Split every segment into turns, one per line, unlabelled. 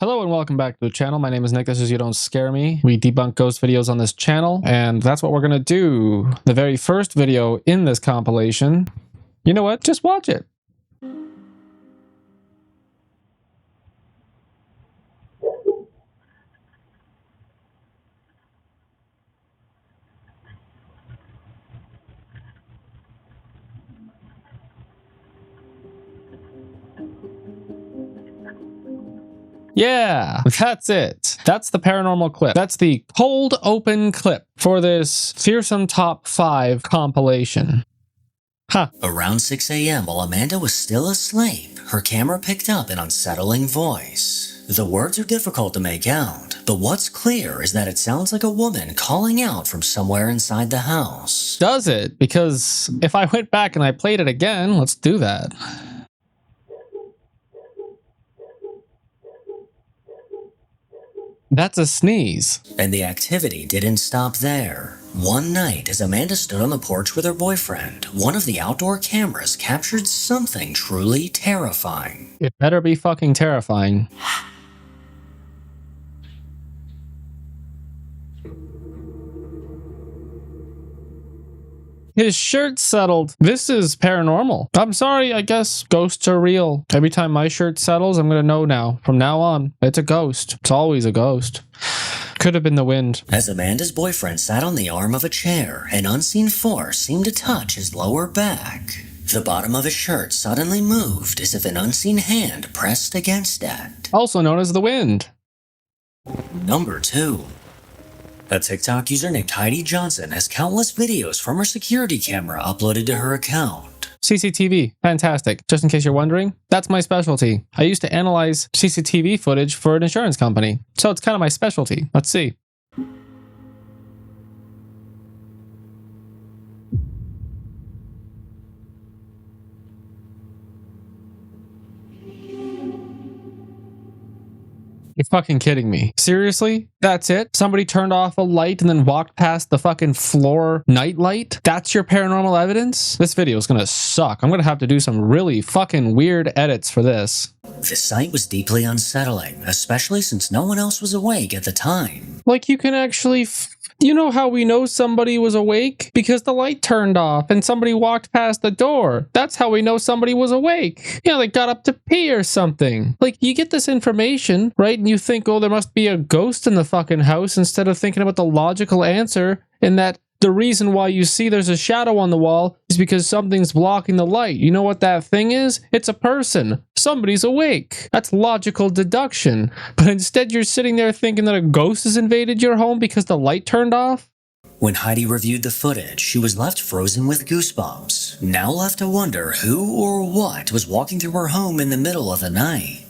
Hello and welcome back to the channel. My name is Nick. This is You Don't Scare Me. We debunk ghost videos on this channel, and that's what we're going to do. The very first video in this compilation, you know what? Just watch it. Yeah, that's it. That's the paranormal clip. That's the cold open clip for this fearsome top 5 compilation. Huh.
Around 6 a.m. while Amanda was still asleep, her camera picked up an unsettling voice. The words are difficult to make out, but what's clear is that it sounds like a woman calling out from somewhere inside the house.
Does it? Because if I went back and I played it again, let's do that. That's a sneeze.
And the activity didn't stop there. One night, as Amanda stood on the porch with her boyfriend, one of the outdoor cameras captured something truly terrifying.
It better be fucking terrifying. His shirt settled. This is paranormal. I'm sorry, I guess ghosts are real. Every time my shirt settles, I'm gonna know now. From now on, it's a ghost. It's always a ghost. Could have been the wind.
As Amanda's boyfriend sat on the arm of a chair, an unseen force seemed to touch his lower back. The bottom of his shirt suddenly moved as if an unseen hand pressed against it.
Also known as the wind.
Number 2. A TikTok user named Heidi Johnson has countless videos from her security camera uploaded to her account.
CCTV, fantastic. Just in case you're wondering, that's my specialty. I used to analyze CCTV footage for an insurance company, so it's kind of my specialty. Let's see. You're fucking kidding me. Seriously? That's it? Somebody turned off a light and then walked past the fucking floor night light? That's your paranormal evidence? This video is gonna suck. I'm gonna have to do some really fucking weird edits for this.
The sight was deeply unsettling, especially since no one else was awake at the time.
Like, you can actually you know how we know somebody was awake? Because the light turned off and somebody walked past the door. That's how we know somebody was awake. You know, they got up to pee or something. Like, you get this information, right? And you think, oh, there must be a ghost in the fucking house, instead of thinking about the logical answer in that the reason why you see there's a shadow on the wall is because something's blocking the light. You know what that thing is? It's a person. Somebody's awake. That's logical deduction. But instead you're sitting there thinking that a ghost has invaded your home because the light turned off?
When Heidi reviewed the footage, she was left frozen with goosebumps, now left to wonder who or what was walking through her home in the middle of the night.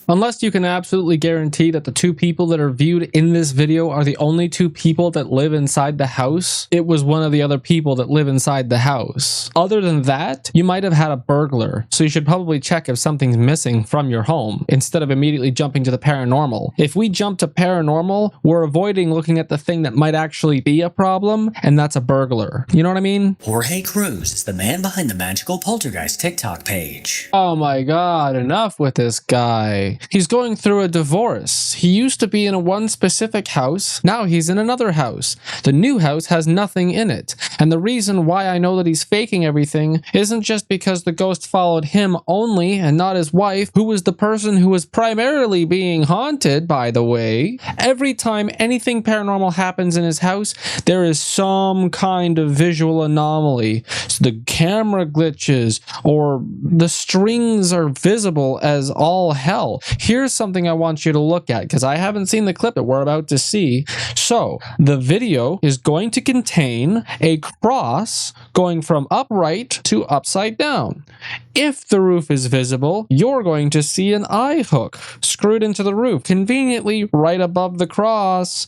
Unless you can absolutely guarantee that the 2 people that are viewed in this video are the only 2 people that live inside the house, it was one of the other people that live inside the house. Other than that, you might have had a burglar, so you should probably check if something's missing from your home, instead of immediately jumping to the paranormal. If we jump to paranormal, we're avoiding looking at the thing that might actually be a problem, and that's a burglar. You know what I mean?
Jorge Cruz is the man behind the Magical Poltergeist TikTok page.
Oh my god, enough with this guy. He's going through a divorce. He used to be in one specific house. Now he's in another house. The new house has nothing in it. And the reason why I know that he's faking everything isn't just because the ghost followed him only and not his wife, who was the person who was primarily being haunted, by the way. Every time anything paranormal happens in his house, there is some kind of visual anomaly. So the camera glitches or the strings are visible as all hell. Here's something I want you to look at, because I haven't seen the clip that we're about to see. So the video is going to contain a cross going from upright to upside down. If the roof is visible, you're going to see an eye hook screwed into the roof, conveniently right above the cross,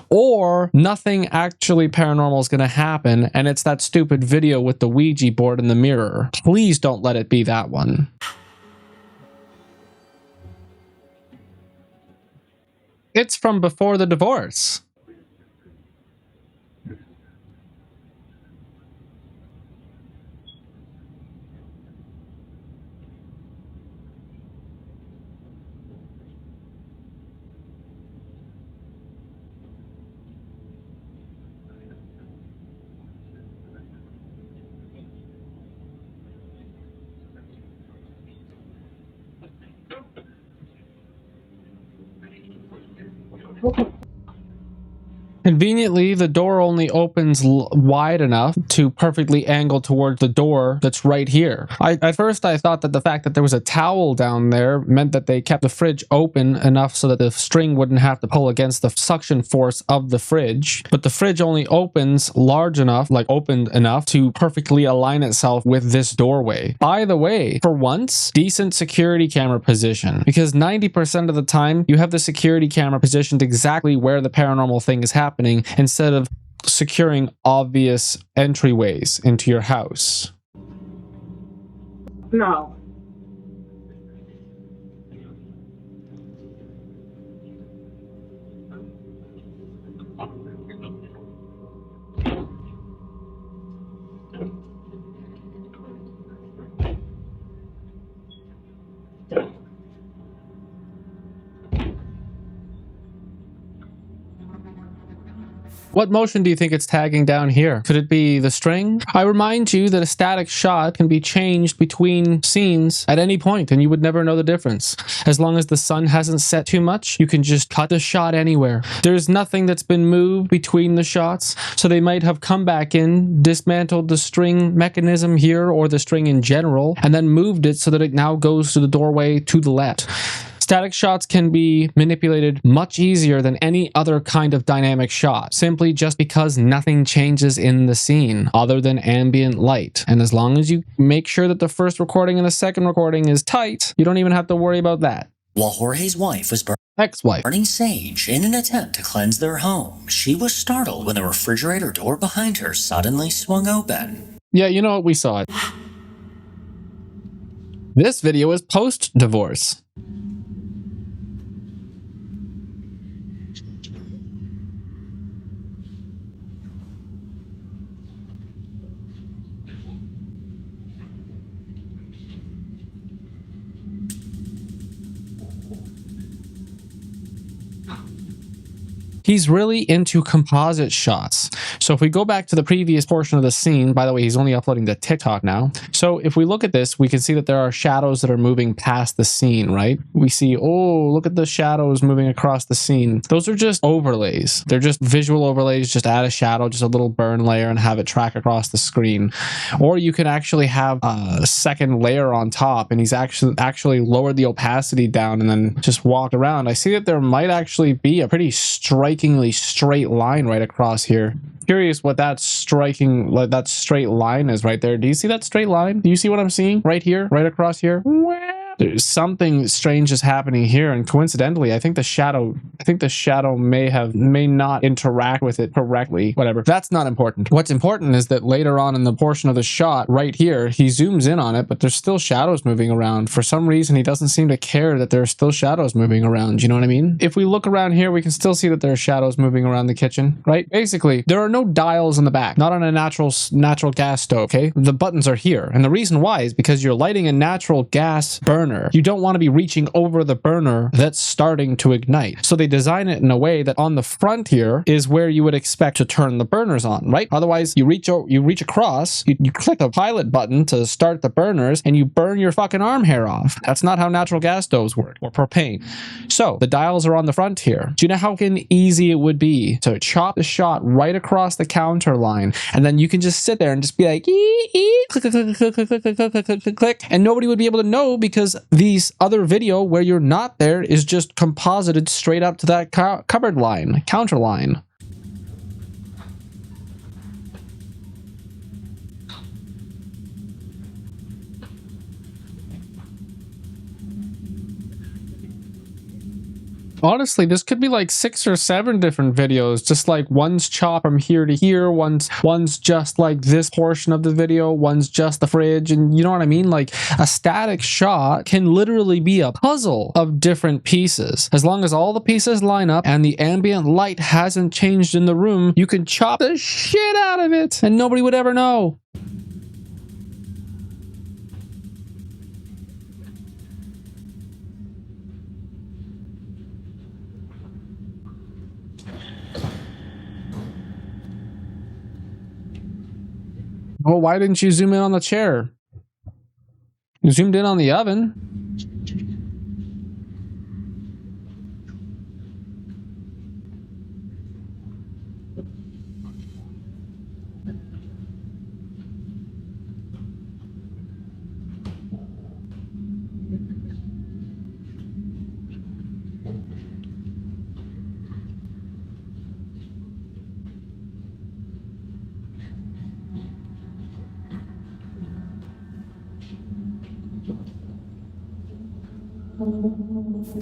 or nothing actually paranormal is going to happen, and it's that stupid video with the Ouija board in the mirror. Please don't let it be that one. It's from before the divorce. Conveniently, the door only opens wide enough to perfectly angle towards the door that's right here. At first, I thought that the fact that there was a towel down there meant that they kept the fridge open enough so that the string wouldn't have to pull against the suction force of the fridge. But the fridge only opens large enough, like opened enough, to perfectly align itself with this doorway. By the way, for once, decent security camera position, because 90% of the time, you have the security camera positioned exactly where the paranormal thing is happening, instead of securing obvious entryways into your house.
No.
What motion do you think it's tagging down here? Could it be the string? I remind you that a static shot can be changed between scenes at any point and you would never know the difference. As long as the sun hasn't set too much, you can just cut the shot anywhere. There's nothing that's been moved between the shots, so they might have come back in, dismantled the string mechanism here or the string in general, and then moved it so that it now goes to the doorway to the left. Static shots can be manipulated much easier than any other kind of dynamic shot, simply just because nothing changes in the scene other than ambient light. And as long as you make sure that the first recording and the second recording is tight, you don't even have to worry about that.
While Jorge's wife was
Ex-wife.
burning sage in an attempt to cleanse their home, she was startled when the refrigerator door behind her suddenly swung open.
Yeah, you know what? We saw it. This video is post-divorce. He's really into composite shots. So if we go back to the previous portion of the scene, by the way, he's only uploading to TikTok now. So if we look at this, we can see that there are shadows that are moving past the scene, right? We see, oh, look at the shadows moving across the scene. Those are just overlays. They're just visual overlays. Just add a shadow, just a little burn layer and have it track across the screen. Or you can actually have a second layer on top and he's actually lowered the opacity down and then just walked around. I see that there might actually be a pretty straight line right across here. Curious what that that straight line is right there. Do you see that straight line? Do you see what I'm seeing right here, right across here? There's something strange is happening here, and coincidentally, I think the shadow may not interact with it correctly. Whatever. That's not important. What's important is that later on in the portion of the shot, right here, he zooms in on it, but there's still shadows moving around. For some reason, he doesn't seem to care that there's still shadows moving around. You know what I mean? If we look around here, we can still see that there are shadows moving around the kitchen, right? Basically, there are no dials in the back, not on a natural gas stove, okay? The buttons are here, and the reason why is because you're lighting a natural gas burner. You don't want to be reaching over the burner that's starting to ignite. So they design it in a way that on the front here is where you would expect to turn the burners on, right? Otherwise, you reach across, you click the pilot button to start the burners, and you burn your fucking arm hair off. That's not how natural gas stoves work, or propane. So the dials are on the front here. Do you know how easy it would be to chop the shot right across the counter line, and then you can just sit there and just be like, click, click, click, click, click, click, click, click, click, click, click, and nobody would be able to know because these other video where you're not there is just composited straight up to that cupboard line, counter line. Honestly, this could be like 6 or 7 different videos, just like one's chopped from here to here, one's just like this portion of the video, one's just the fridge, and you know what I mean? Like a static shot can literally be a puzzle of different pieces. As long as all the pieces line up and the ambient light hasn't changed in the room, you can chop the shit out of it and nobody would ever know. Oh, why didn't you zoom in on the chair? You zoomed in on the oven. You zoomed in on the oven.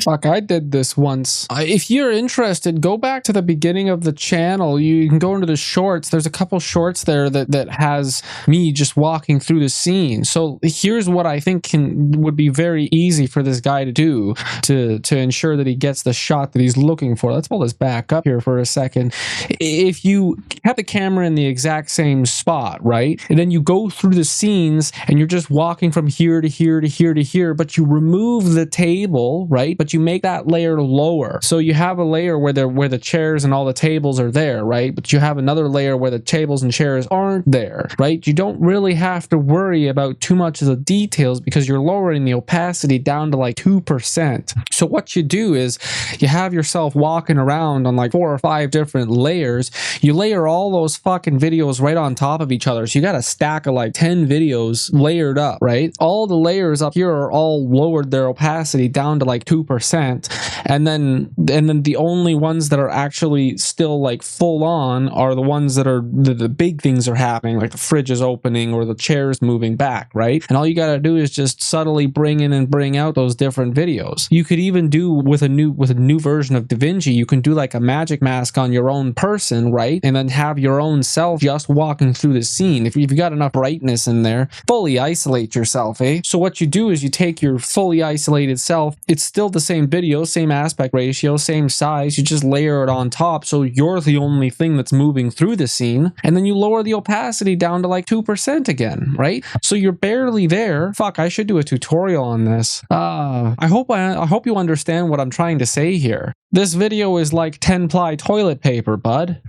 Fuck, I did this once. If you're interested, go back to the beginning of the channel. You can go into the shorts. There's a couple shorts there that has me just walking through the scene. So here's what I think would be very easy for this guy to do to ensure that he gets the shot that he's looking for. Let's pull this back up here for a second. If you have the camera in the exact same spot, right? And then you go through the scenes and you're just walking from here to here to here to here, but you remove the table, right? But you make that layer lower. So you have a layer where the chairs and all the tables are there, right? But you have another layer where the tables and chairs aren't there, right? You don't really have to worry about too much of the details because you're lowering the opacity down to like 2%. So what you do is you have yourself walking around on like 4 or 5 different layers. You layer all those fucking videos right on top of each other. So you got a stack of like 10 videos layered up, right? All the layers up here are all lowered their opacity down to like 2%. And then the only ones that are actually still like full on are the ones that are the big things are happening, like the fridge is opening or the chairs moving back, right? And all you got to do is just subtly bring in and bring out those different videos. You could even do with a new version of DaVinci, you can do like a magic mask on your own person, right? And then have your own self just walking through the scene. If you've got enough brightness in there, fully isolate yourself, eh? So what you do is you take your fully isolated self, it's still the same video, same aspect ratio, same size, you just layer it on top so you're the only thing that's moving through the scene, and then you lower the opacity down to like 2% again, right? So you're barely there. Fuck, I should do a tutorial on this. I hope you understand what I'm trying to say here. This video is like 10-ply toilet paper, bud.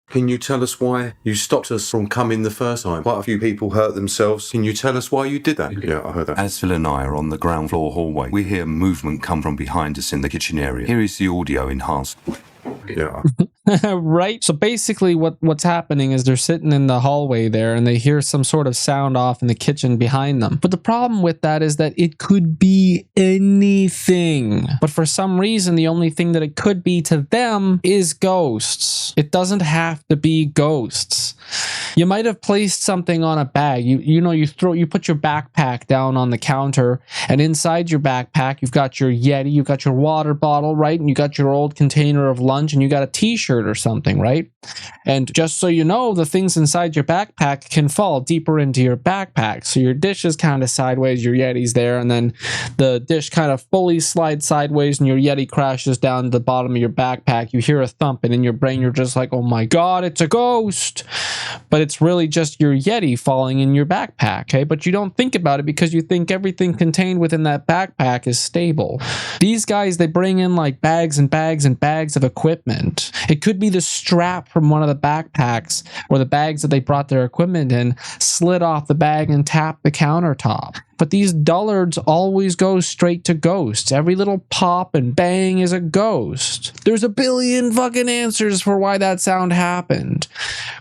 Can you tell us why you stopped us from coming the first time? Quite a few people hurt themselves. Can you tell us why you did that? Yeah, I heard that.
As Phil and I are on the ground floor hallway, we hear movement come from behind us in the kitchen area. Here is the audio enhanced.
Yeah.
Right? So basically what's happening is they're sitting in the hallway there and they hear some sort of sound off in the kitchen behind them. But the problem with that is that it could be anything. But for some reason, the only thing that it could be to them is ghosts. It doesn't have to be ghosts. You might have placed something on a bag. You put your backpack down on the counter, and inside your backpack, you've got your Yeti, you've got your water bottle, right? And you got your old container of lunch, and you got a t-shirt or something, right? And just so you know, the things inside your backpack can fall deeper into your backpack. So your dish is kind of sideways, your Yeti's there, and then the dish kind of fully slides sideways and your Yeti crashes down to the bottom of your backpack. You hear a thump, and in your brain, you're just like, oh my God, it's a ghost. But it's really just your Yeti falling in your backpack, okay? But you don't think about it because you think everything contained within that backpack is stable. These guys, they bring in like bags and bags and bags of equipment. It could be the strap from one of the backpacks or the bags that they brought their equipment in slid off the bag and tapped the countertop. But these dullards always go straight to ghosts. Every little pop and bang is a ghost. There's a billion fucking answers for why that sound happened.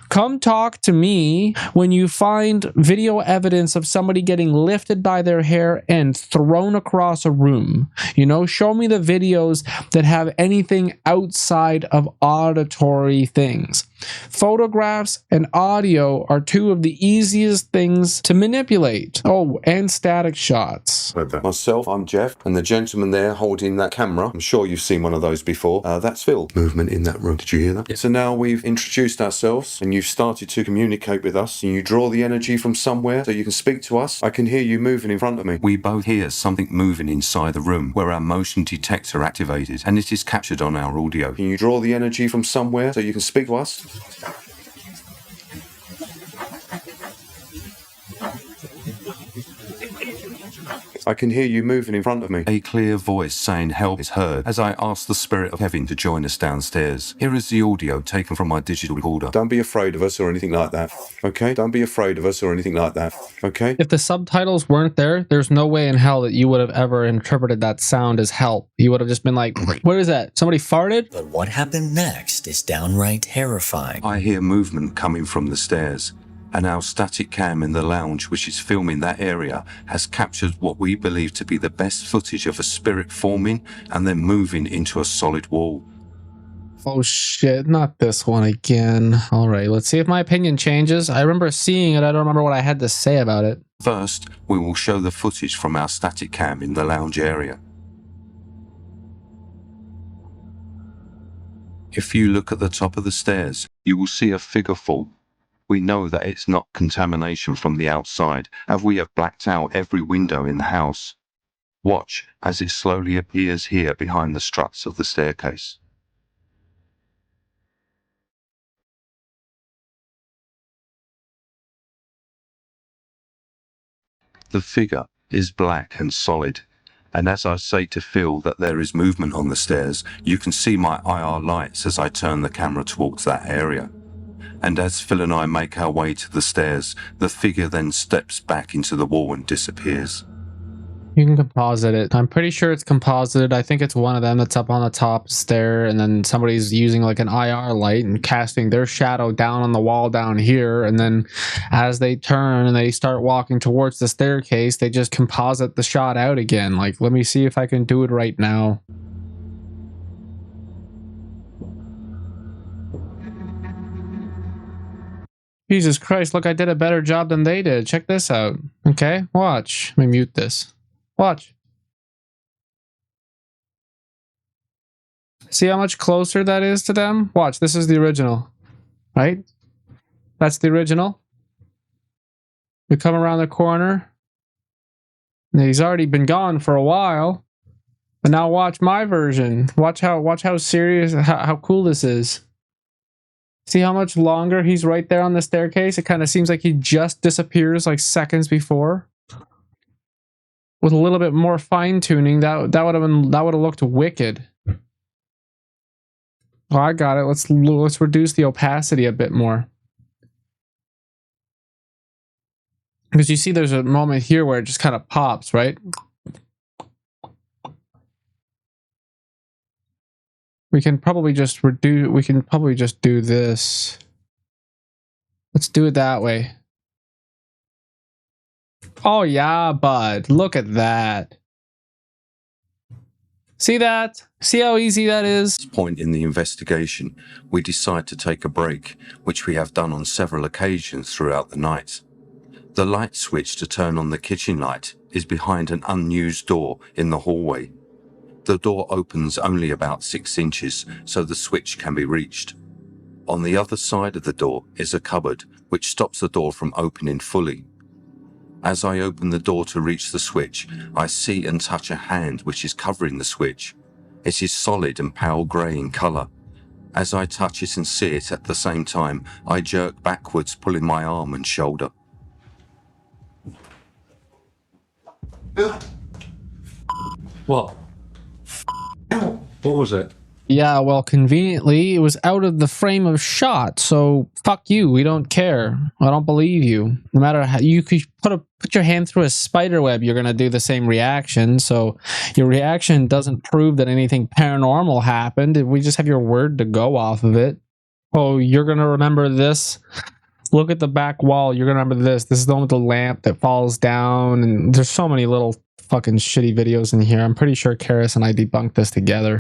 Come talk to me when you find video evidence of somebody getting lifted by their hair and thrown across a room. You know, show me the videos that have anything outside of auditory things. Photographs and audio are two of the easiest things to manipulate. Oh, and static shots.
Myself, I'm Jeff, and the gentleman there holding that camera, I'm sure you've seen one of those before, that's Phil. Movement in that room. Did you hear that? Yeah. So now we've introduced ourselves and you've started to communicate with us, and you draw the energy from somewhere so you can speak to us. I can hear you moving in front of me.
We both hear something moving inside the room where our motion detector activated, and it is captured on our audio.
Can you draw the energy from somewhere so you can speak to us? I can hear you moving in front of me.
A clear voice saying help is heard as I ask the spirit of heaven to join us downstairs. Here is the audio taken from my digital recorder.
Don't be afraid of us or anything like that, okay? Don't be afraid of us or anything like that, okay?
If the subtitles weren't there, there's no way in hell that you would have ever interpreted that sound as help. You would have just been like, what is that? Somebody farted?
But what happened next is downright terrifying.
I hear movement coming from the stairs, and our static cam in the lounge, which is filming that area, has captured what we believe to be the best footage of a spirit forming and then moving into a solid wall.
Oh shit, not this one again. Alright, let's see if my opinion changes. I remember seeing it, I don't remember what I had to say about it.
First, we will show the footage from our static cam in the lounge area. If you look at the top of the stairs, you will see a figure fall. We know that it's not contamination from the outside, as we have blacked out every window in the house. Watch as it slowly appears here behind the struts of the staircase. The figure is black and solid, and as I say to Phil that there is movement on the stairs, you can see my IR lights as I turn the camera towards that area. And as Phil and I make our way to the stairs, the figure then steps back into the wall and disappears.
You can composite it. I'm pretty sure it's composited. I think it's one of them that's up on the top stair, and then somebody's using like an IR light and casting their shadow down on the wall down here, and then as they turn and they start walking towards the staircase, they just composite the shot out again. Like, let me see if I can do it right now. Jesus Christ, look, I did a better job than they did. Check this out. Okay, watch. Let me mute this. Watch. See how much closer that is to them? Watch, this is the original. Right? That's the original. We come around the corner. And he's already been gone for a while. But now watch my version. Watch how serious, how cool this is. See how much longer he's right there on the staircase? It kind of seems like he just disappears like seconds before. With a little bit more fine tuning, that would have looked wicked. Oh, I got it. Let's reduce the opacity a bit more. Because you see there's a moment here where it just kind of pops, right? We can probably just do this. Let's do it that way. Oh yeah, bud. Look at that. See that? See how easy that is?
At this point in the investigation, we decide to take a break, which we have done on several occasions throughout the night. The light switch to turn on the kitchen light is behind an unused door in the hallway. The door opens only about 6 inches, so the switch can be reached. On the other side of the door is a cupboard, which stops the door from opening fully. As I open the door to reach the switch, I see and touch a hand which is covering the switch. It is solid and pale grey in colour. As I touch it and see it at the same time, I jerk backwards, pulling my arm and shoulder.
What? What was it?
Yeah, well, conveniently, it was out of the frame of shot, so fuck you, we don't care. I don't believe you. No matter how you could put your hand through a spider web, you're gonna do the same reaction, so your reaction doesn't prove that anything paranormal happened. We just have your word to go off of it. Oh, you're gonna remember this? Look at the back wall, you're gonna remember this. This is the one with the lamp that falls down, and there's so many little fucking shitty videos in here. I'm pretty sure Karis and I debunked this together.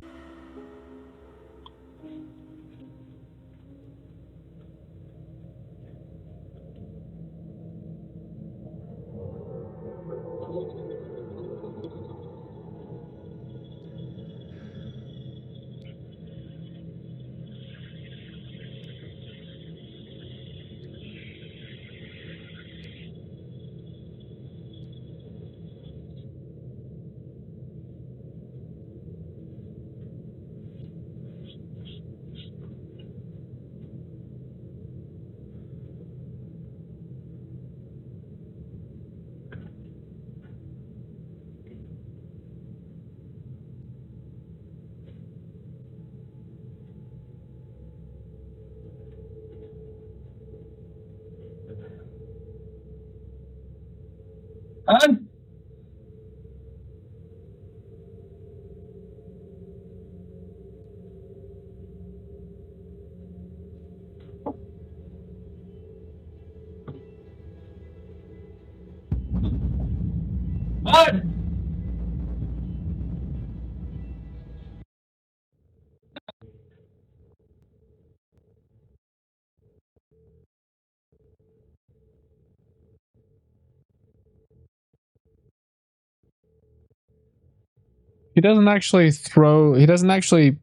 He doesn't actually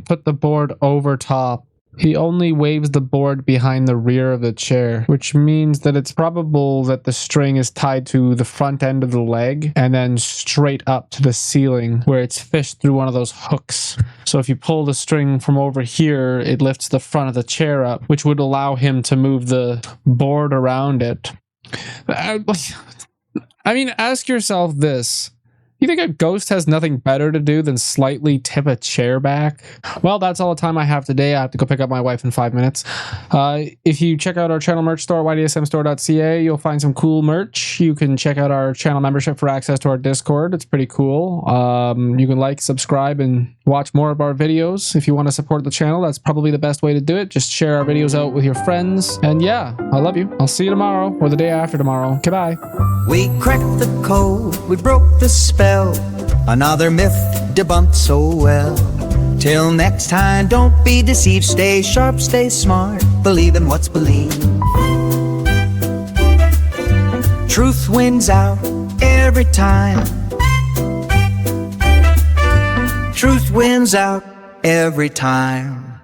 put the board over top. He only waves the board behind the rear of the chair, which means that it's probable that the string is tied to the front end of the leg and then straight up to the ceiling where it's fished through one of those hooks. So if you pull the string from over here, it lifts the front of the chair up, which would allow him to move the board around it. I mean, ask yourself this. You think a ghost has nothing better to do than slightly tip a chair back? Well, that's all the time I have today. I have to go pick up my wife in 5 minutes. If you check out our channel merch store, ydsmstore.ca, you'll find some cool merch. You can check out our channel membership for access to our Discord. It's pretty cool. You can like, subscribe, and watch more of our videos. If you want to support the channel, that's probably the best way to do it. Just share our videos out with your friends. And yeah, I love you. I'll see you tomorrow or the day after tomorrow. Goodbye.
We cracked the code, we broke the spell. Another myth debunked so well. Till next time, don't be deceived. Stay sharp, stay smart. Believe in what's believed. Truth wins out every time. Truth wins out every time.